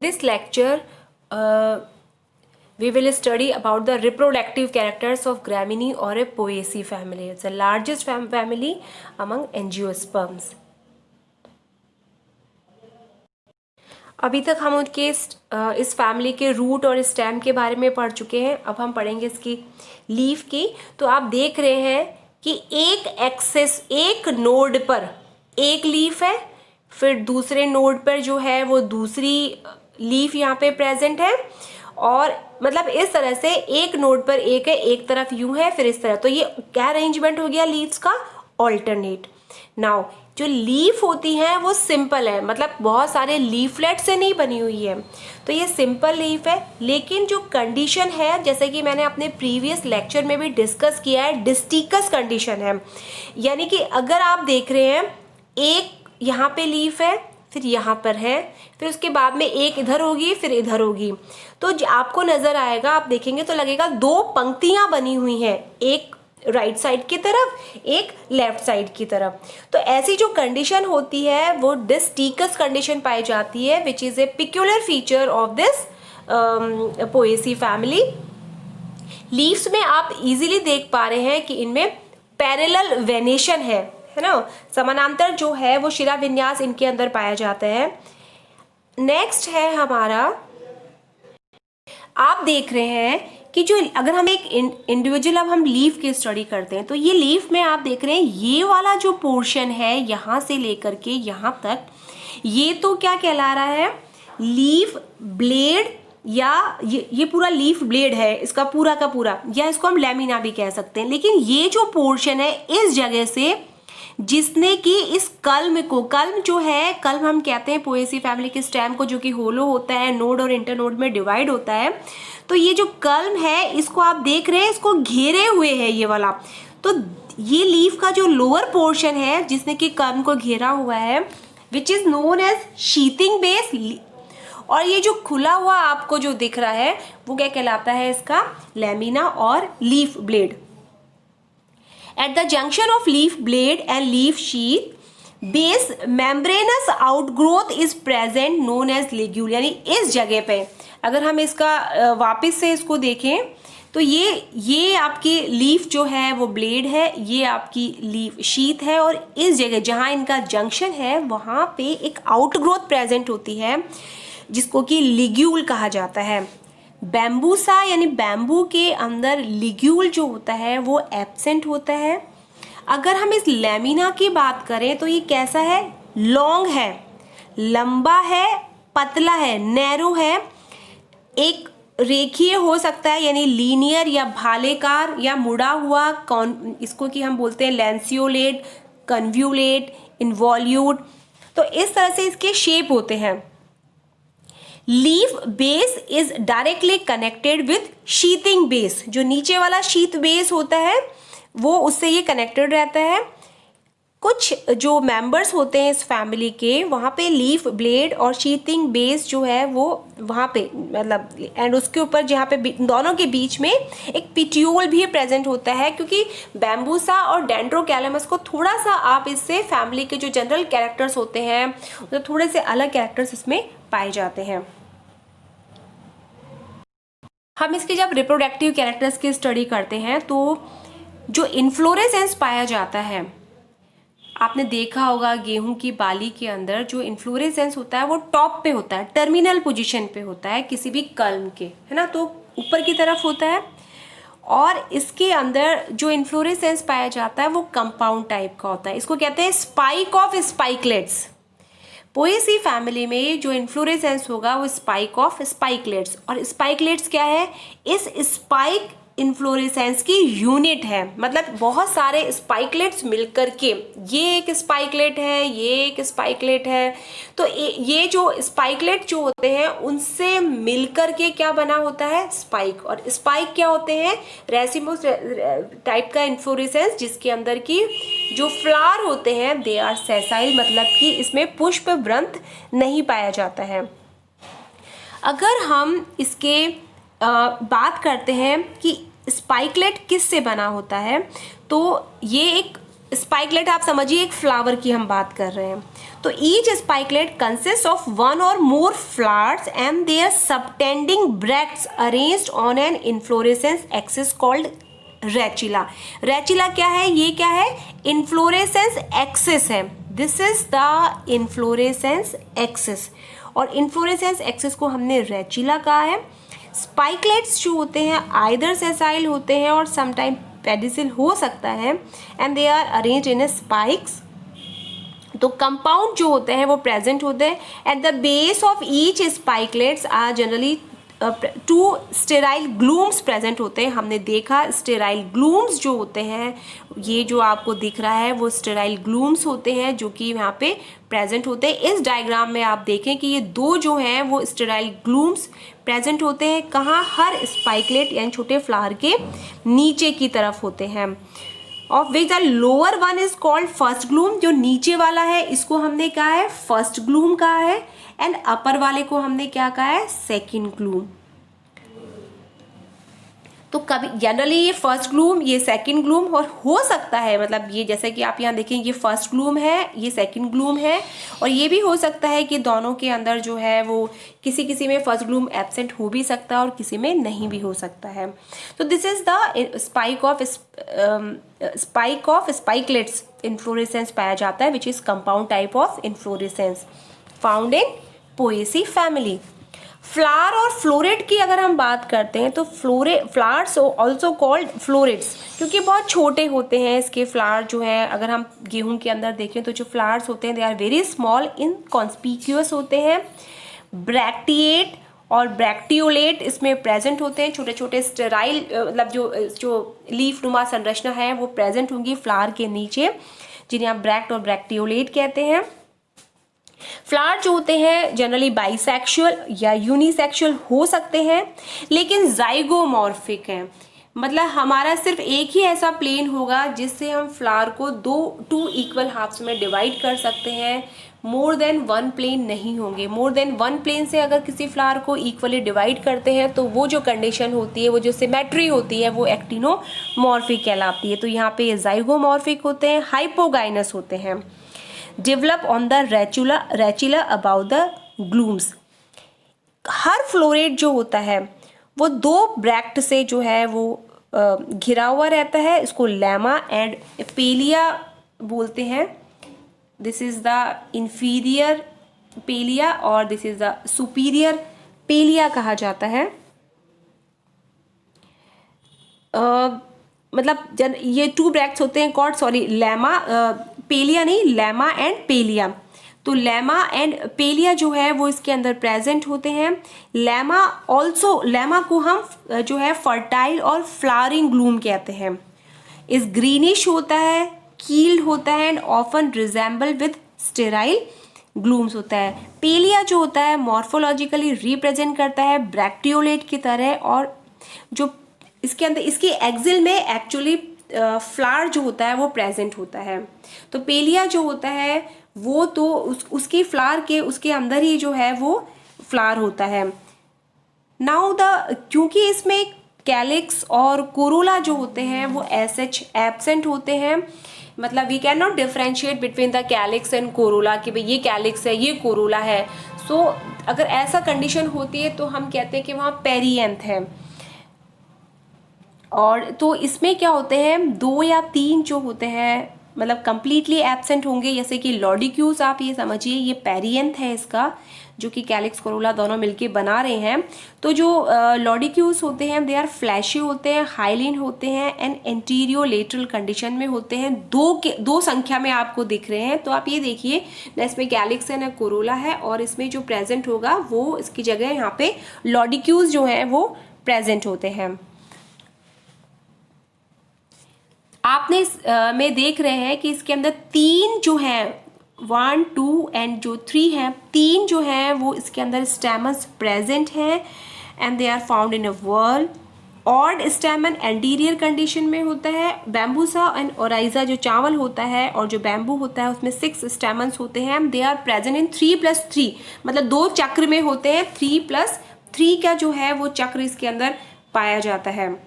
This lecture, we will study about the reproductive characters of Gramineae or a Poaceae family. It's the largest family among angiosperms. अभी तक हम उनके इस family के root और stem के बारे में पढ़ चुके हैं. अब हम पढ़ेंगे इसकी लीफ की. तो आप देख रहे हैं कि एक एक्सेस, एक नोड पर एक लीफ है, फिर दूसरे नोड पर जो है वो दूसरी लीफ यहाँ पे प्रेजेंट है, और मतलब इस तरह से एक नोड पर एक है, एक तरफ यूं है, फिर इस तरह. तो ये क्या अरेंजमेंट हो गया लीव्स का? ऑल्टरनेट. नाउ जो लीफ होती है वो सिंपल है, मतलब बहुत सारे लीफलेट से नहीं बनी हुई है, तो ये सिंपल लीफ है. लेकिन जो कंडीशन है, जैसे कि मैंने अपने प्रीवियस लेक्चर में भी डिस्कस किया है, डिस्टिकस कंडीशन है. यानी कि अगर आप देख रहे हैं एक यहाँ पे लीफ है, फिर यहाँ पर है, फिर उसके बाद में एक इधर होगी, फिर इधर होगी, तो आपको नजर आएगा, आप देखेंगे तो लगेगा दो पंक्तियां बनी हुई हैं, एक राइट साइड की तरफ, एक लेफ्ट साइड की तरफ. तो ऐसी जो कंडीशन होती है वो डिस्टिकस कंडीशन पाई जाती है, which is a peculiar feature of this Poaceae family. Leaves में आप इजीली देख पा रहे हैं कि इनमें पैरेलल वेनेशन है ना, समानांतर जो है वो शिरा विन्यास इनके अंदर पाया जाता है. नेक्स्ट है हमारा, आप देख रहे हैं कि जो अगर हम एक इंडिविजुअल, अब हम लीफ की स्टडी करते हैं, तो ये लीफ में आप देख रहे हैं ये वाला जो पोर्शन है यहाँ से लेकर के यहाँ तक, ये तो क्या कहला रहा है? लीफ ब्लेड, या ये पूरा लीफ ब्लेड है इसका पूरा का पूरा, या इसको हम लैमिना भी कह सकते हैं. लेकिन ये जो पोर्शन है इस जगह से, जिसने कि इस कल्म को, कल्म जो है, कल्म हम कहते हैं पोएसी फैमिली के स्टेम को, जो कि होलो होता है, नोड और इंटरनोड में डिवाइड होता है. तो ये जो कल्म है इसको आप देख रहे हैं, इसको घेरे हुए है ये वाला. तो ये लीफ का जो लोअर पोर्शन है जिसने कि कल्म को घेरा हुआ है, which is known as sheathing base. और ये जो खुला हुआ आपको जो दिख रहा है वो क्या कहलाता है? इसका लैमिना और leaf blade. At the junction of leaf blade and leaf sheath, base membranous outgrowth is present known as ligule. यानी इस जगह पे अगर हम इसका वापस से इसको देखें तो ये आपकी लीफ जो है वो ब्लेड है, ये आपकी लीफ शीथ है, और इस जगह जहाँ इनका जंक्शन है वहाँ पे एक आउटग्रोथ प्रेजेंट होती है जिसको कि लिग्यूल कहा जाता है. बैम्बूसा यानी बैम्बू के अंदर लिग्यूल जो होता है वो एब्सेंट होता है. अगर हम इस लैमिना की बात करें तो ये कैसा है? लॉन्ग है, लंबा है, पतला है, नैरो है, एक रेखीय हो सकता है यानी लीनियर या भालेकार या मुड़ा हुआ, इसको कि हम बोलते हैं लैंसियोलेट, कन्व्यूलेट, इन्वॉल्यूट. तो इस तरह से इसके शेप होते हैं. Leaf base is directly connected with sheathing base. जो नीचे वाला शीथ बेस होता है वो उससे ये कनेक्टेड रहता है. कुछ जो मेंबर्स होते हैं इस फैमिली के, वहाँ पे लीफ ब्लेड और शीथिंग बेस जो है वो वहाँ पे, मतलब एंड उसके ऊपर जहाँ पे दोनों के बीच में एक पिट्यूल भी प्रेजेंट होता है, क्योंकि बैम्बूसा और डेंड्रोकैलेमस को थोड़ा सा आप इससे फैमिली के जो जनरल कैरेक्टर्स होते हैं तो थोड़े से अलग कैरेक्टर्स इसमें पाए जाते हैं. हम इसके जब रिप्रोडक्टिव कैरेक्टर्स की स्टडी करते हैं तो जो इन्फ्लोरेसेंस पाया जाता है, आपने देखा होगा गेहूं की बाली के अंदर जो इन्फ्लोरेसेंस होता है वो टॉप पे होता है, टर्मिनल पोजीशन पे होता है किसी भी कल्म के, है ना, तो ऊपर की तरफ होता है. और इसके अंदर जो इन्फ्लोरेसेंस पाया जाता है वो कंपाउंड टाइप का होता है, इसको कहते हैं spike of spikelets. Poaceae family में जो इन्फ्लोरेसेंस होगा वो स्पाइक ऑफ स्पाइकलेट्स. और स्पाइकलेट्स क्या है? इस स्पाइक इन्फ्लोरेसेंस की यूनिट है, मतलब बहुत सारे स्पाइकलेट्स मिलकर के ये एक स्पाइकलेट है, ये एक स्पाइकलेट है. तो ये जो स्पाइकलेट जो होते हैं उनसे मिलकर के क्या बना होता है? स्पाइक. और स्पाइक क्या होते हैं? रेसिमोस टाइप का इन्फ्लोरेसेंस जिसके अंदर की जो फ्लावर होते हैं दे आर सेसाइल, मतलब कि इसमें पुष्प वृंत नहीं पाया जाता है. अगर हम इसके बात करते हैं कि स्पाइकलेट किस से बना होता है, तो ये एक स्पाइकलेट आप समझिए एक फ्लावर की हम बात कर रहे हैं। तो each spikelet consist of one or more flowers and their subtending bracts arranged on an inflorescence axis called rachilla. Rachilla क्या है, ये क्या है, इन्फ्लोरेसेंस एक्सिस है। This is the inflorescence axis, और इन्फ्लोरेसेंस एक्सिस को हमने रेचिला कहा है। स्पाइकलेट्स जो होते हैं आइदर सेसाइल होते हैं और समटाइम पेडिसिल हो सकता है, and they are arrange in a spikes. तो कंपाउंड जो होते हैं वो प्रेजेंट होते हैं at the base of each spikelets are generally two sterile glumes present होते हैं। हमने देखा स्टेराइल ग्लूम्स जो होते हैं, ये जो आपको दिख रहा है वो स्टेराइल ग्लूम्स होते हैं जो कि यहाँ पे प्रेजेंट होते हैं। इस डायग्राम में आप देखें कि ये दो जो हैं वो स्टेराइल ग्लूम्स प्रेजेंट होते हैं। कहाँ, हर स्पाइकलेट यानी छोटे फ्लावर के नीचे की तरफ होते हैं। Of which the lower one is called first gloom, जो नीचे वाला है इसको हमने कहा है फर्स्ट ग्लूम कहा है, एंड अपर वाले को हमने क्या कहा है, सेकंड ग्लूम। तो कभी जनरली ये फर्स्ट ग्लूम, ये सेकंड ग्लूम, और हो सकता है मतलब ये जैसे कि आप यहाँ देखें ये फर्स्ट ग्लूम है, ये सेकंड ग्लूम है, और ये भी हो सकता है कि दोनों के अंदर जो है वो किसी किसी में फर्स्ट ग्लूम एब्सेंट हो भी सकता है और किसी में नहीं भी हो सकता है। तो this is the spike of spikelets inflorescence पाया जाता है, which is compound type of inflorescence found in Poaceae family. Flower और फ्लोरेट की अगर हम बात करते हैं तो फ्लावर्स ऑल्सो कॉल्ड फ्लोरेट्स, क्योंकि बहुत छोटे होते हैं इसके फ्लावर जो है। अगर हम गेहूं के अंदर देखें तो जो फ्लावर्स होते हैं दे आर वेरी स्मॉल इनकॉन्स्पिक्यूअस होते हैं। ब्रैक्टिएट और ब्रैक्टियोलेट इसमें प्रेजेंट होते हैं, छोटे छोटे स्टेराइल मतलब जो लीफ नुमा संरचना है वो प्रेजेंट होंगी फ्लावर के नीचे, जिन्हें आप ब्रैक्ट और ब्रैक्टियोलेट कहते हैं। फ्लावर जो होते हैं जनरली बाइसेक्सुअल या यूनिसेक्सुअल हो सकते हैं, लेकिन जाइगोमॉर्फिक हैं, मतलब हमारा सिर्फ एक ही ऐसा प्लेन होगा जिससे हम फ्लावर को टू इक्वल हाफ्स में डिवाइड कर सकते हैं। मोर देन वन प्लेन नहीं होंगे। मोर देन वन प्लेन से अगर किसी फ्लावर को इक्वली डिवाइड करते हैं तो वो जो कंडीशन होती है, वो जो सिमेट्री होती है, वो एक्टिनोमॉर्फिक कहलाती है। तो यहाँ पे ये जाइगोमॉर्फिक होते हैं, हाइपोगाइनस होते हैं। Develop on the rachilla about the glumes. हर फ्लोरेट जो होता है वो दो ब्रैक्ट से जो है वो घिरा हुआ रहता है। इसको लेमा एंड पेलिया बोलते हैं। दिस इज द इंफीरियर पेलिया और दिस इज द सुपीरियर पेलिया कहा जाता है। मतलब ये टू ब्रैक्ट्स होते हैं कॉल्ड, सॉरी लेमा, पेलिया नहीं, लेमा एंड पेलिया। तो लेमा एंड पेलिया जो है वो इसके अंदर प्रेजेंट होते हैं। लेमा को हम जो है फर्टाइल और फ्लावरिंग ग्लूम कहते हैं। इस ग्रीनिश होता है, कील्ड होता है and often resemble with sterile glumes होता है। पेलिया जो होता है मॉर्फोलॉजिकली रिप्रेजेंट करता है ब्रैक्टियोलेट की तरह, और जो इसके अंदर इसकी एक्सिल में एक्चुअली फ्लावर जो होता है वो प्रेजेंट होता है। तो पेलिया जो होता है वो तो उसके फ्लावर के उसके अंदर ही जो है वो फ्लावर होता है। नाउ क्योंकि इसमें कैलिक्स और कोरोला जो होते हैं वो एसएच एब्सेंट होते हैं, मतलब we can not differentiate between the calyx and corolla कि भाई ये कैलिक्स है ये कोरोला है। सो अगर ऐसा कंडीशन होती है तो हम कहते हैं कि वहाँ पेरिएंथ है। और तो इसमें क्या होते हैं, दो या तीन जो होते हैं मतलब कंप्लीटली एब्सेंट होंगे, जैसे कि लॉडिक्यूज, आप ये समझिए ये पेरिएंथ है इसका, जो कि कैलिक्स कोरोला दोनों मिलके बना रहे हैं। तो जो लॉडिक्यूज होते हैं दे आर फ्लैशी होते हैं, हाइलिन होते हैं एंड एंटीरियो लेटरल कंडीशन में होते हैं। दो संख्या में आपको दिख रहे हैं। तो आप ये देखिए ना, इसमें कैलिक्स है ना कोरोला है, और इसमें जो प्रेजेंट होगा वो इसकी जगह यहाँ पे लॉडिक्यूज जो है वो प्रेजेंट होते हैं। आपने में देख रहे हैं कि इसके अंदर तीन जो है 1, 2 एंड जो 3 है, तीन जो है वो इसके अंदर स्टेमन्स प्रेजेंट हैं and they are found in a whorl. Odd stamen anterior condition में होता है। बैम्बूसा एंड ओराइजा जो चावल होता है और जो बैम्बू होता है उसमें 6 स्टेमन्स होते हैं। दे आर प्रेजेंट इन 3+3, मतलब 2 चक्र में होते हैं। 3+3 का जो है वो चक्र इसके अंदर पाया जाता है।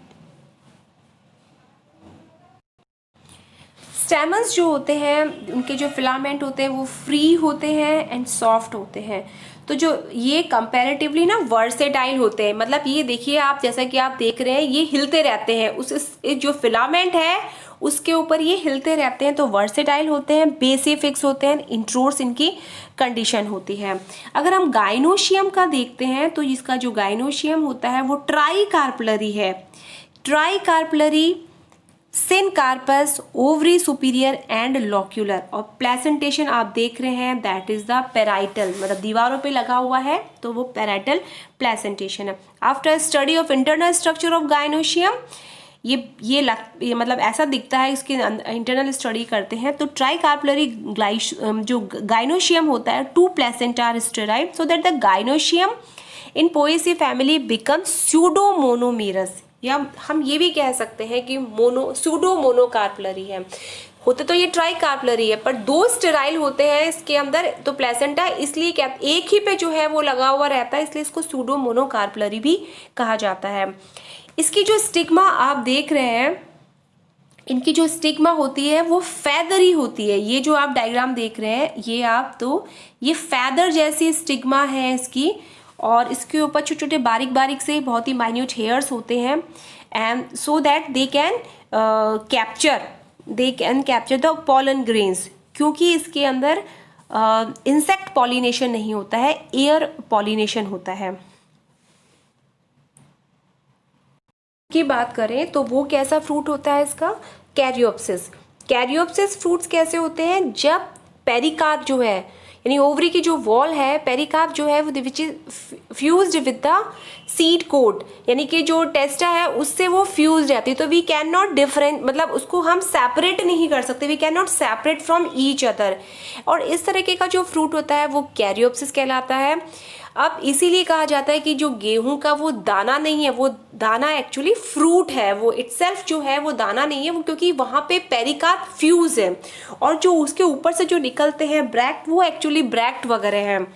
स्टेमन्स जो होते हैं, उनके जो फिलामेंट होते हैं वो फ्री होते हैं एंड सॉफ्ट होते हैं। तो जो ये कंपैरेटिवली ना वर्सेटाइल होते हैं, मतलब ये देखिए आप, जैसा कि आप देख रहे हैं ये हिलते रहते हैं, जो फिलामेंट है उसके ऊपर ये हिलते रहते हैं, तो वर्सेटाइल होते हैं, बेसे फिक्स होते हैं, इंट्रोर्स इनकी कंडीशन होती है। अगर हम गाइनोशियम का देखते हैं तो इसका जो गाइनोशियम होता है वो ट्राई कार्पलरी है। Try carpellary, syncarpous, ovary superior and locular, और प्लेसेंटेशन आप देख रहे हैं दैट इज द पेराइटल, मतलब दीवारों पे लगा हुआ है तो वो पेराइटल प्लेसेंटेशन है। After study of internal structure of gynoecium, ये मतलब ऐसा दिखता है, इसके इंटरनल स्टडी करते हैं तो ट्राई कार्पलरी जो गाइनोशियम होता है, two placenta are sterile so that the gynoecium in Poaceae family become pseudomonomerous, या हम ये भी कह सकते हैं कि सूडो मोनोकार्पलरी है। होते तो ये ट्राई कार्पलरी है पर दो स्टेराइल होते हैं इसके अंदर, तो प्लेसेंटा इसलिए क्या एक ही पे जो है वो लगा हुआ रहता है, इसलिए इसको सूडो मोनोकार्पलरी भी कहा जाता है। इसकी जो स्टिग्मा आप देख रहे हैं, इनकी जो स्टिग्मा होती है वो फैदरी होती है। ये जो आप डायग्राम देख रहे हैं ये आप, तो ये फैदर जैसी स्टिग्मा है इसकी, और इसके ऊपर छोटे छोटे बारीक बारीक से बहुत ही माइन्यूट हेयर्स होते हैं, and so that they can capture the pollen grains, क्योंकि इसके अंदर इंसेक्ट पॉलिनेशन नहीं होता है, एयर पॉलिनेशन होता है। की बात करें तो वो कैसा फ्रूट होता है इसका, कैरियोप्सिस। कैरियोप्सिस फ्रूट्स कैसे होते हैं, जब पेरिकार्प जो है, यानी ओवरी की जो वॉल है, पेरिकार्प जो है वो which is fused with the seed coat, यानी कि जो टेस्टा है उससे वो फ्यूज रहती है, तो वी कैन नॉट डिफरेंट, मतलब उसको हम सेपरेट नहीं कर सकते, we can not separate from each other, और इस तरीके का जो फ्रूट होता है वो कैरियोप्सिस कहलाता है। अब इसीलिए कहा जाता है कि जो गेहूं का वो दाना नहीं है, वो दाना एक्चुअली फ्रूट है, वो इटसेल्फ जो है वो दाना नहीं है, वो क्योंकि वहाँ पे पेरिकार्प फ्यूज है, और जो उसके ऊपर से जो निकलते हैं ब्रैक्ट, वो एक्चुअली ब्रैक्ट वगैरह हैं।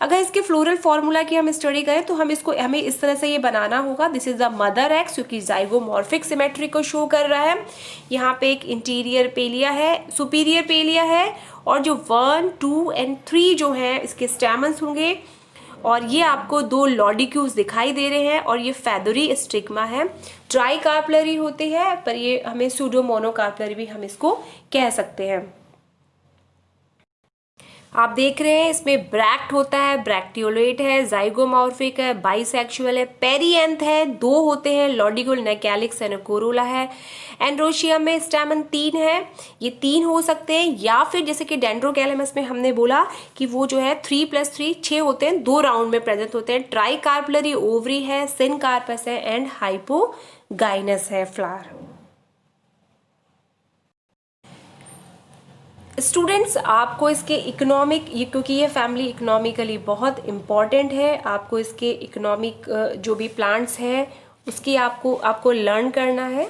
अगर इसके फ्लोरल फॉर्मूला की हम स्टडी करें तो हमें इस तरह से ये बनाना होगा। This is the mother x, क्योंकि जाइगोमॉर्फिक सिमेट्री को शो कर रहा है। यहाँ पे एक इंटीरियर पेलिया है, सुपीरियर पेलिया है, और जो 1, 2 एंड 3 जो हैं इसके स्टैमन्स होंगे, और ये आपको 2 लॉडिक्यूल्स दिखाई दे रहे हैं, और ये फैदरी स्टिग्मा है। ट्राई कार्पलरी होती है पर ये हमें सूडो मोनोकार्पलरी भी हम इसको कह सकते हैं। आप देख रहे हैं इसमें ब्रैक्ट होता है, ब्रैक्टियोलेट है, जाइगोमॉर्फिक है, बाइसेक्सुअल है, पेरिएंथ है, 2 होते हैं, लॉडिक्यूल, कैलिक्स एंड कोरोला है। एंड्रोशियम में स्टैमन 3 है, ये 3 हो सकते हैं, या फिर जैसे कि डेंड्रोकैलेमस में हमने बोला कि वो जो है 3+3 6 होते हैं, 2 राउंड में प्रेजेंट होते हैं। ट्राई कार्पलरी ओवरी है, सिनकार्पस है एंड हाइपोगाइनस है फ्लावर। स्टूडेंट्स आपको इसके इकोनॉमिक, ये क्योंकि ये फैमिली इकोनॉमिकली बहुत इम्पॉर्टेंट है, आपको इसके इकोनॉमिक जो भी प्लांट्स हैं उसकी आपको लर्न करना है।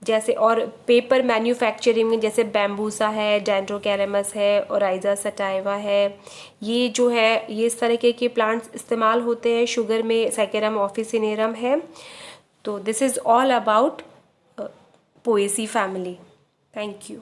जैसे और पेपर मैन्युफैक्चरिंग में जैसे बैम्बूसा है, डेंड्रोकैलेमस है, ओराइजा सटाइवा है, ये जो है ये इस तरीके के प्लांट्स इस्तेमाल होते हैं। शुगर में सैकेरम ऑफिसिनेरम है। तो this is all about Poaceae family. Thank you.